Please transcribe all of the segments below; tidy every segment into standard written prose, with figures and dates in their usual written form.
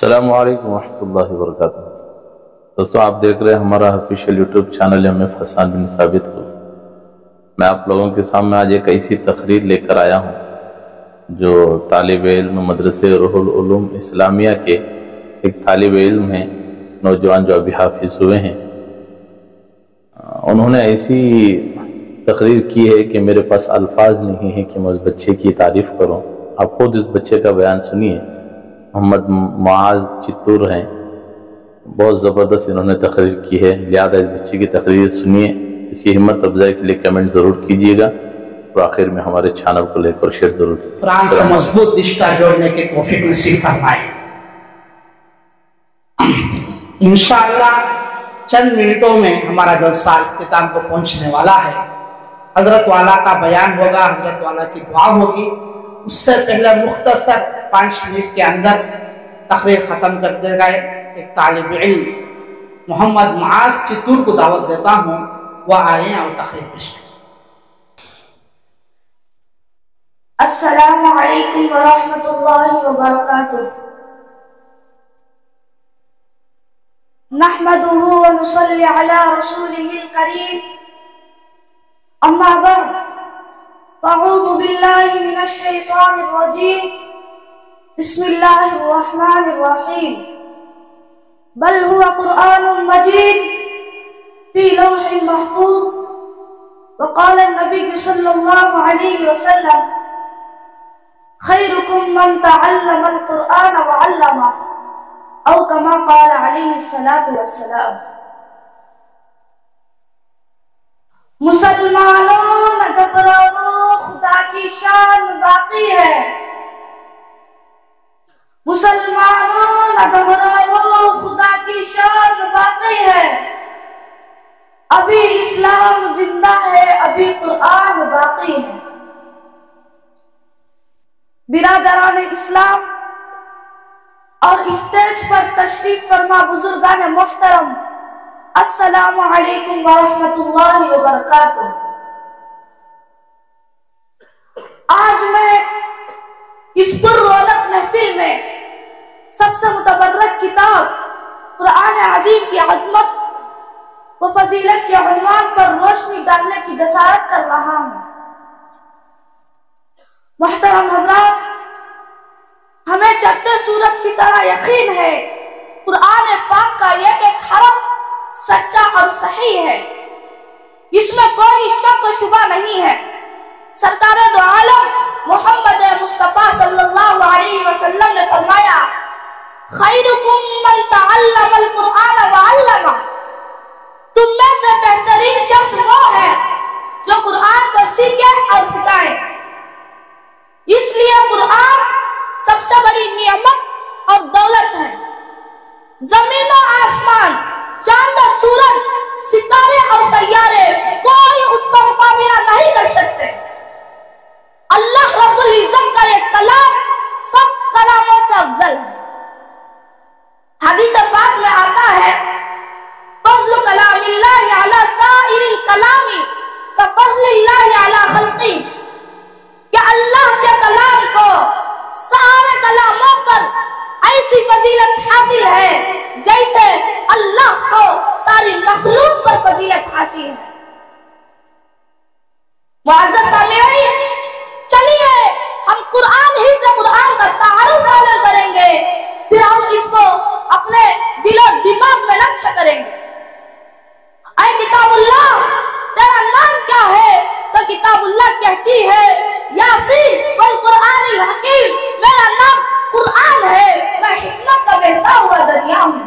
السلام علیکم ورحمۃ اللہ وبرکاتہ۔ دوستو، آپ دیکھ رہے ہیں ہمارا official YouTube channel M F Hassan bin Sabit کو۔ میں آپ لوگوں کے سامنے آج ایک ایسی تقریر لے کر آیا ہوں جو طالب علم مدرسے روح العلوم اسلامیہ کے ایک طالب علم ہیں، نوجوان جو ابھی حافظ ہوئے ہیں۔ انہوں نے ایسی تقریر کی ہے کہ میرے پاس الفاظ نہیں ہیں کہ میں اس بچے کی تعریف کروں۔ آپ خود اس بچے کا بیان سنیے۔ محمد معاذ چتور ہیں، بہت زبردست انہوں نے تقریر کی ہے، لہذا اس بچے کی تقریر سنیے، اس کی ہمت افزائی کے لیے کمنٹ ضرور کیجیے گا، اور آخر میں ہمارے چینل کو لائک اور شیئر ضرور کیجیے۔ قرآن سے مضبوط رشتہ جوڑنے کے توفیق نصیب فرمائے۔ انشاءاللہ چند منٹوں میں ہمارا جلسہ اختتام کو پہنچنے والا ہے۔ حضرت والا کا بیان ہوگا، حضرت والا کی دعا ہوگی۔ اس سے پہلے مختصر 5 منٹ کے اندر تقریر ختم کر دے گئے ایک طالب علم محمد معاذ چتور کو دعوت دیتا ہوں، وہ آئیں اور تقریر پیش کریں۔ السلام علیکم ورحمۃ اللہ وبرکاتہ۔ نحمده ونصلي على رسوله الكريم، اما بعد فاعوذ باللہ من الشیطان الرجیم، بسم اللہ الرحمن الرحیم، بل هو قرآن مجید فی لوح محفوظ۔ وقال النبی صلی اللہ علیہ وسلم، خیرکم من تعلم القرآن وعلمہ، او کما قال علیہ الصلاۃ والسلام۔ مسلمانوں نہ گھبراؤ، خدا کی شان باقی ہے۔ مسلمانوں نہ گھبراؤ، خدا کی شان باقی ہے۔ ابھی اسلام زندہ ہے، ابھی قرآن باقی ہے۔ برادران اسلام اور اسٹیج پر تشریف فرما بزرگان محترم، السلام علیکم ورحمۃ اللہ وبرکاتہ۔ آج میں اس پر رونق محفل میں سب سے متبرک کتاب قرآن عظیم کی عظمت و فضیلت کے عنوان پر روشنی ڈالنے کی جسارت کر رہا ہوں۔ محترم حضرات، ہمیں چڑھتے سورج کی طرح یقین ہے قرآن پاک کا ایک حرف سچا اور صحیح ہے، اس میں کوئی شک و شبہ نہیں ہے۔ سرکار دو عالم محمد مصطفیٰ صلی اللہ علیہ وسلم نے فرمایا، خیرکم من تعلم القرآن وعلمہ، تم میں سے بہترین شخص وہ ہے جو قرآن کو سیکھے اور سکھائے۔ اس لیے قرآن سب سے بڑی نعمت اور دولت ہے۔ زمین و آسمان، چاند و سورج، ستارے اور سیارے، کوئی اس کا مقابلہ نہیں کر سکتے۔ اللہ رب العزت کا یہ کلام سب کلاموں سے افضل ہے۔ حدیث پاک میں آتا ہے، فضل کلام اللہ علی سائر الکلام کفضل اللہ علی خلقہ، کہ اللہ کے کلام کو سارے کلاموں پر ایسی فضیلت حاصل ہے جیسے اللہ کو ساری مخلوق پر فضیلت حاصل ہے۔ معزز سامعین، چلیے ہم قرآن ہی سے قرآن کا تعارف حاصل کریں گے، پھر ہم اس کو اپنے دل و دماغ میں نقش کریں گے۔ اے کتاب اللہ، تیرا نام کیا ہے؟ تو کتاب اللہ کہتی ہے، یاسین والقرآن الحکیم، میرا نام قرآن ہے، میں حکمت کا بہتا ہوا دریا ہوں۔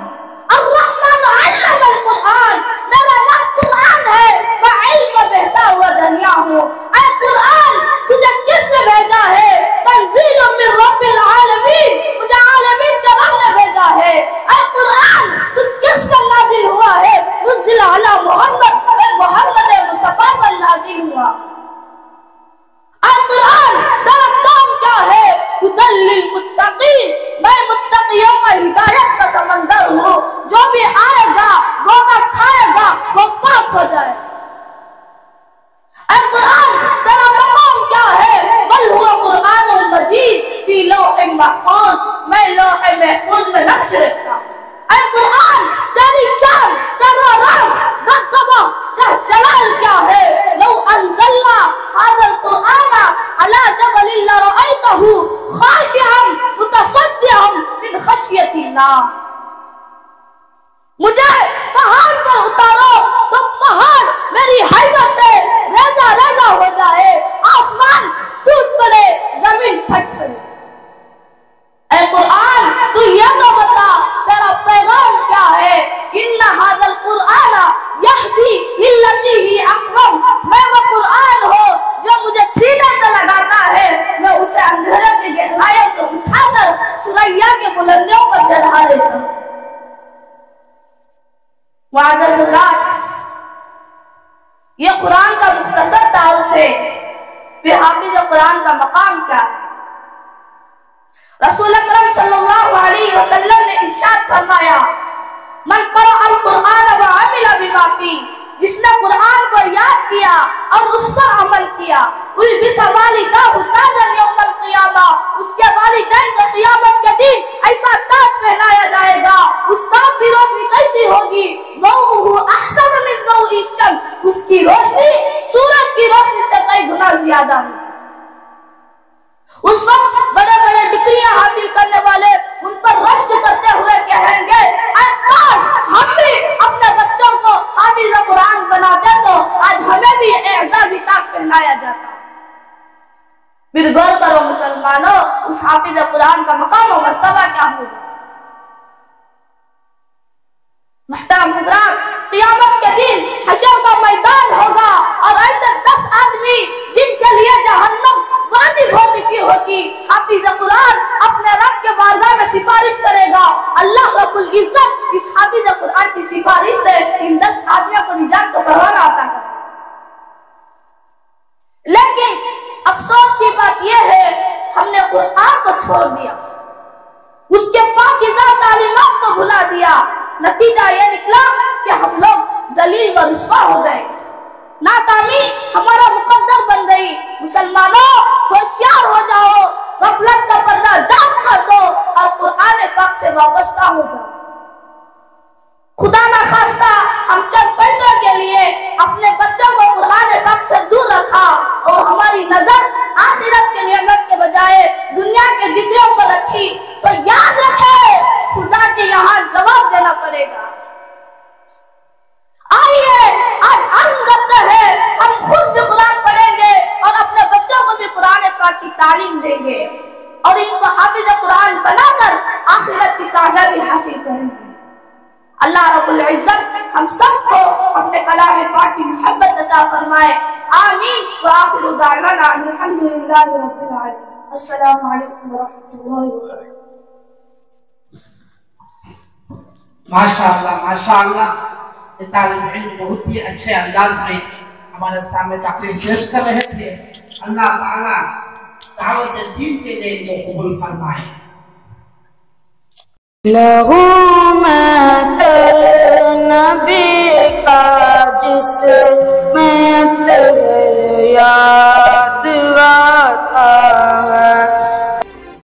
الرحمن علم القرآن، میرا نام قرآن ہے، میں علم کا بہتا ہوا دریا ہوں۔ اے قرآن، تجھے کس نے بھیجا ہے؟ تنزیل من رب العالمین، مجھے عالمین لوح محفوظ میں نقش رکھتا. اے قرآن تیری شان تیرا رحم دبدبہ جلال کیا ہے. لو انزلنا هذا القرآن على جبل لرأيته خاشعا متصدعا من خشية الله. مجھے پہاڑ پر اتارو تو پہاڑ میری حیبت سے ریزہ ریزہ ہو جائے, آسمان ٹوٹ پڑے, زمین پھٹ پڑے. اے قرآن تو یہ تو بتا تیرا پیغام کیا ہے. ان هذا القرآن یہدی للتی ہی اقوم. میں وہ قرآن ہوں جو مجھے سینے سے لگاتا ہے, میں اسے اندھیرے کی گہرائیوں سے اٹھا کر ثریا کے بلندیوں پر چڑھا دیتا ہوں. معزز اللہ, یہ قرآن کا مختصر تعارف ہے. پھر حافظ قرآن کا مقام کیا ہے. رسول اکرم صلی اللہ علیہ وسلم نے ارشاد فرمایا, من قرأ القرآن وعمل بما فیہ, جس نے قرآن کو یاد کیا اور اس پر عمل کیا, البس والداہ تاجا یوم القیامہ, اس کے والدین کو قیامت کے دن ایسا تاج پہنایا جائے گا. اس تاج کی روشنی کیسی ہوگی؟ ضوءہ احسن من ضوء الشمس, اس کی روشنی سورج کی روشنی سے کئی گنا زیادہ ہوگی. اس وقت بڑے بڑے ڈگریاں حاصل کرنے والے ان پر رشک کرتے ہوئے کہیں گے, اے کاش ہم بھی اپنے بچوں کو حافظ قرآن بناتے تو آج ہمیں بھی اعزازی تاج پہنایا جاتا. پھر غور کرو مسلمانوں, اس حافظ قرآن کا مقام و مرتبہ کیا ہوگا. محترم حضرات, قیامت کے دن حشر کا میدان ہوگا اور ایسے 10 آدمی جن کے لیے جہنم واجب ہو چکی ہوگی, حافظ قرآن اپنے رب کے بارگاہ میں سفارش کرے گا. اللہ رب العزت اس حافظ قرآن کی سفارش سے ان 10 آدمیوں کو نجات کو پروانہ عطا کرے. لیکن افسوس کی بات یہ ہے, ہم نے قرآن کو چھوڑ دیا, اس کے پاکیزہ تعلیمات کو بھلا دیا. نتیجہ یہ نکلا کہ ہم لوگ دلیل و رسوا ہو گئے, ناکامی ہمارا مقدر بن گئی. مسلمانوں ہوشیار ہو جاؤ, غفلت کا پردہ جام کر دو اور قرآن پاک سے وابستہ ہو جاؤ. خدا نہ خواستہ ہم چند پیسوں کے لیے اپنے بچوں کو قرآن پاک سے دور رکھا اور ہماری نظر آخرت کے نعمت کے بجائے دنیا کے ڈگریوں پر رکھی, تو یاد رکھے خدا کے یہاں جواب دینا پڑے گا. آئیے آج عزم کرتے ہیں, ہم خود بھی قرآن پڑھیں گے اور اپنے بچوں کو بھی قرآن پاک کی تعلیم دیں گے اور ان کو حافظ قرآن بنا کر آخرت کی کامیابی حاصل کریں گے. اللہ رب العزت ہم سب کو اپنے کلام پاک کی محبت عطا فرمائے. آمین. وآخر دعوانا الحمدللہ رب العالمین. السلام علیکم ورحمۃ اللہ وبرکاتہ. ماشاءاللہ ماشاءاللہ, یہ طالب علم بہت ہی اچھے انداز میں ہمارے سامنے تقریر پیش کر رہے تھے. اللہ تعالیٰ دعوت دین کے لیے قبول فرمائے.